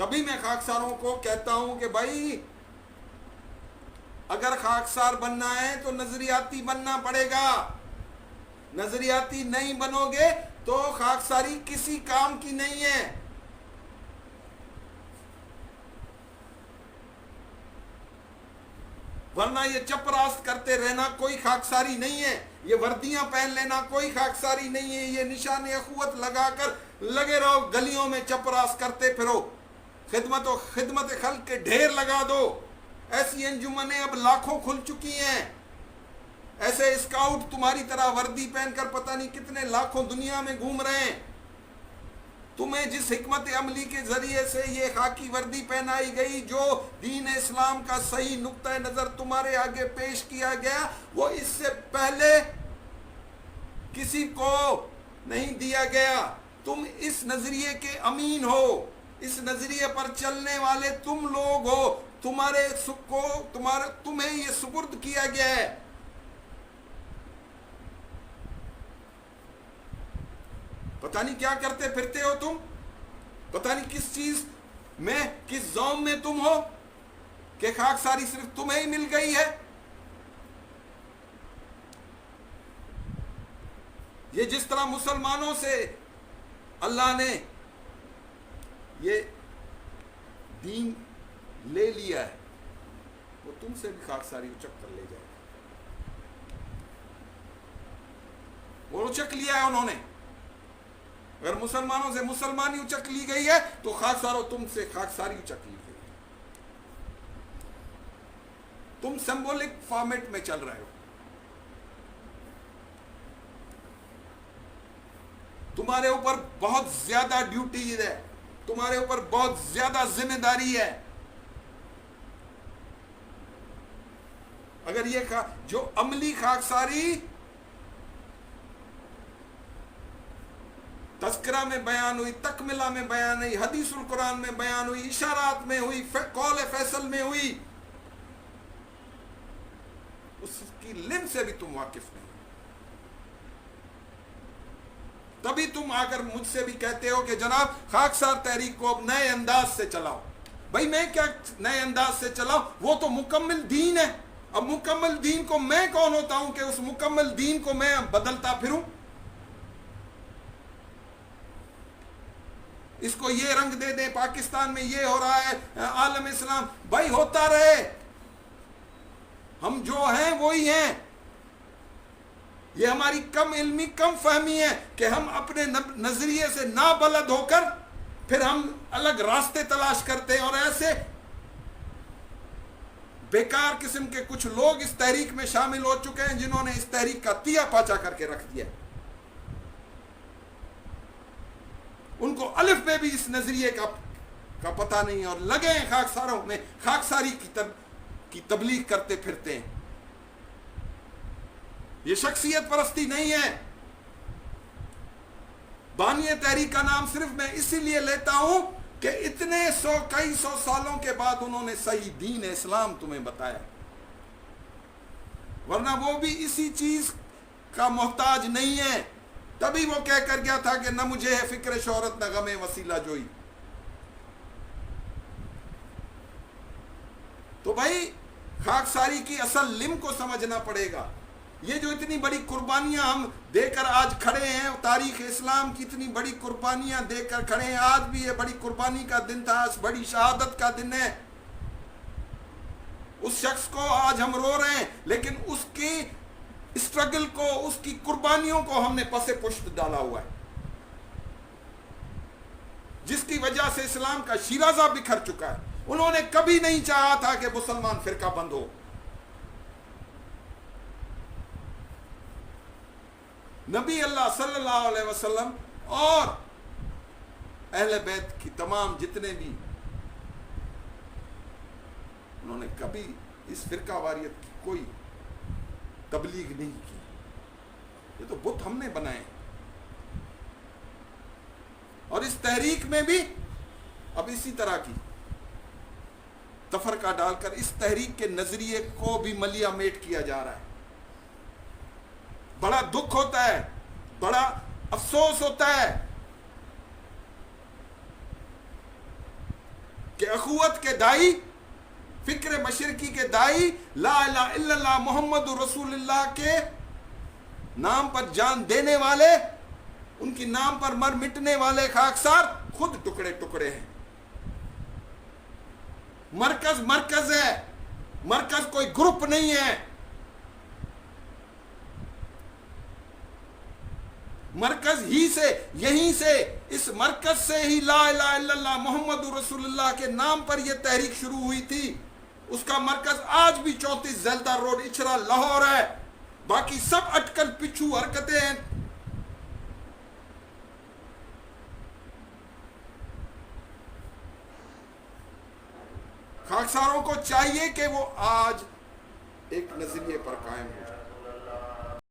तभी मैं खाकसारों को कहता हूं कि भाई अगर खाकसार बनना है तो नजरियाती बनना पड़ेगा। नजरियाती नहीं बनोगे तो खाकसारी किसी काम की नहीं है। वरना ये चपरास्त करते रहना कोई खाकसारी नहीं है। ये वर्दियां पहन लेना कोई खाकसारी नहीं है। ये निशान अखुवत लगाकर लगे रहो, गलियों में चपरास्त करते फिरो, खिदमत खल्क के ढेर लगा दो। ऐसी अंजुमनें अब लाखों खुल चुकी हैं। ऐसे स्काउट तुम्हारी तरह वर्दी पहनकर पता नहीं कितने लाखों दुनिया में घूम रहे हैं। तुम्हें जिस हिकमत अमली के जरिए से ये खाकी वर्दी पहनाई गई, जो दीन इस्लाम का सही नुक्ता नजर तुम्हारे आगे पेश किया गया, वो इससे पहले किसी को नहीं दिया गया। तुम इस नजरिए के अमीन हो, इस नजरिए पर चलने वाले तुम लोग हो। तुम्हारे सुख को तुम्हें ये सुपुर्द किया गया है। पता नहीं क्या करते फिरते हो तुम, पता नहीं किस चीज में, किस जौम में तुम हो कि खाकसारी सिर्फ तुम्हें ही मिल गई है। ये जिस तरह मुसलमानों से अल्लाह ने ये दीन ले लिया है, वो तुमसे भी खाकसारी उचक कर ले जाएगा। वो उचक लिया है उन्होंने। अगर मुसलमानों से मुसलमानी उचक ली गई है तो खाकसारों तुमसे खाकसारी उचक ली गई। तुम सिंबॉलिक फॉर्मेट में चल रहे हो। तुम्हारे ऊपर बहुत ज्यादा ड्यूटीज है, तुम्हारे ऊपर बहुत ज्यादा जिम्मेदारी है। अगर ये जो अमली खाकसारी तस्करा में बयान हुई, तकमिला में बयान हुई, हदीसुल कुरान में बयान हुई, इशारात में हुई, कौल फैसल में हुई, उसकी लिम से भी तुम वाकिफ नहीं। तभी तुम आकर मुझसे भी कहते हो कि जनाब खाकसार तहरीक को अब नए अंदाज से चलाओ। भाई मैं क्या नए अंदाज से चलाओ, वो तो मुकम्मल दीन है। अब मुकम्मल दीन को मैं कौन होता हूं कि उस मुकम्मल दीन को मैं बदलता फिरूं। इसको ये रंग दे दे, पाकिस्तान में ये हो रहा है, आलम इस्लाम। भाई होता रहे, हम जो हैं वो ही हैं। ये हमारी कम इल्मी, कम फहमी है कि हम अपने नजरिए से नाबलद होकर फिर हम अलग रास्ते तलाश करते हैं। और ऐसे बेकार किस्म के कुछ लोग इस तहरीक में शामिल हो चुके हैं जिन्होंने इस तहरीक का तिया पाचा करके रख दिया। उनको अलिफ में भी इस नजरिए का पता नहीं, और लगे हैं खाकसारों में, खाकसारी की तबलीग करते फिरते हैं। ये शख्सियत परस्ती नहीं है। बानिए तहरीक का नाम सिर्फ मैं इसीलिए लेता हूं कि इतने कई सौ सालों के बाद उन्होंने सही दीन इस्लाम तुम्हें बताया, वरना वो भी इसी चीज का मोहताज नहीं है। तभी वो कह कर गया था कि न मुझे है फिक्र शोहरत न गमे वसीला जोई। तो भाई खाकसारी की असल लिम को समझना पड़ेगा। ये जो इतनी बड़ी कुर्बानियां हम देकर आज खड़े हैं, तारीख इस्लाम की इतनी बड़ी कुर्बानियां देकर खड़े हैं, आज भी ये बड़ी कुर्बानी का दिन था, बड़ी शहादत का दिन है। उस शख्स को आज हम रो रहे हैं, लेकिन उसकी स्ट्रगल को, उसकी कुर्बानियों को हमने पसे पुष्ट डाला हुआ है, जिसकी वजह से इस्लाम का शिराजा बिखर चुका है। उन्होंने कभी नहीं चाहा था कि मुसलमान फिरका बंद हो। नबी अल्लाह सल्लल्लाहु अलैहि वसल्लम और अहले बैत की तमाम जितने भी, उन्होंने कभी इस फिरका वारियत की कोई तबलीग नहीं की। ये तो बुत हमने बनाए। और इस तहरीक में भी अब इसी तरह की तफरका डालकर इस तहरीक के नजरिए को भी मलिया मेट किया जा रहा है। बड़ा दुख होता है, बड़ा अफसोस होता है अखुवत के दाई, फिक्र मशरकी के दाई, ला इलाहा इल्लल्लाह मोहम्मद रसूलुल्लाह के नाम पर जान देने वाले, उनकी नाम पर मर मिटने वाले खाकसार खुद टुकड़े टुकड़े हैं। मरकज मरकज है, मरकज कोई ग्रुप नहीं है। मरकज ही से, यहीं से, इस मरकज से ही ला इलाहा इल्लल्लाह मोहम्मद रसूलुल्लाह के नाम पर यह तहरीक शुरू हुई थी। उसका मरकज आज भी 34 जैलदार रोड इचरा लाहौर है। बाकी सब अटकल पिछू हरकतें हैं। खाकसारों को चाहिए कि वो आज एक नजरिए पर कायम हो।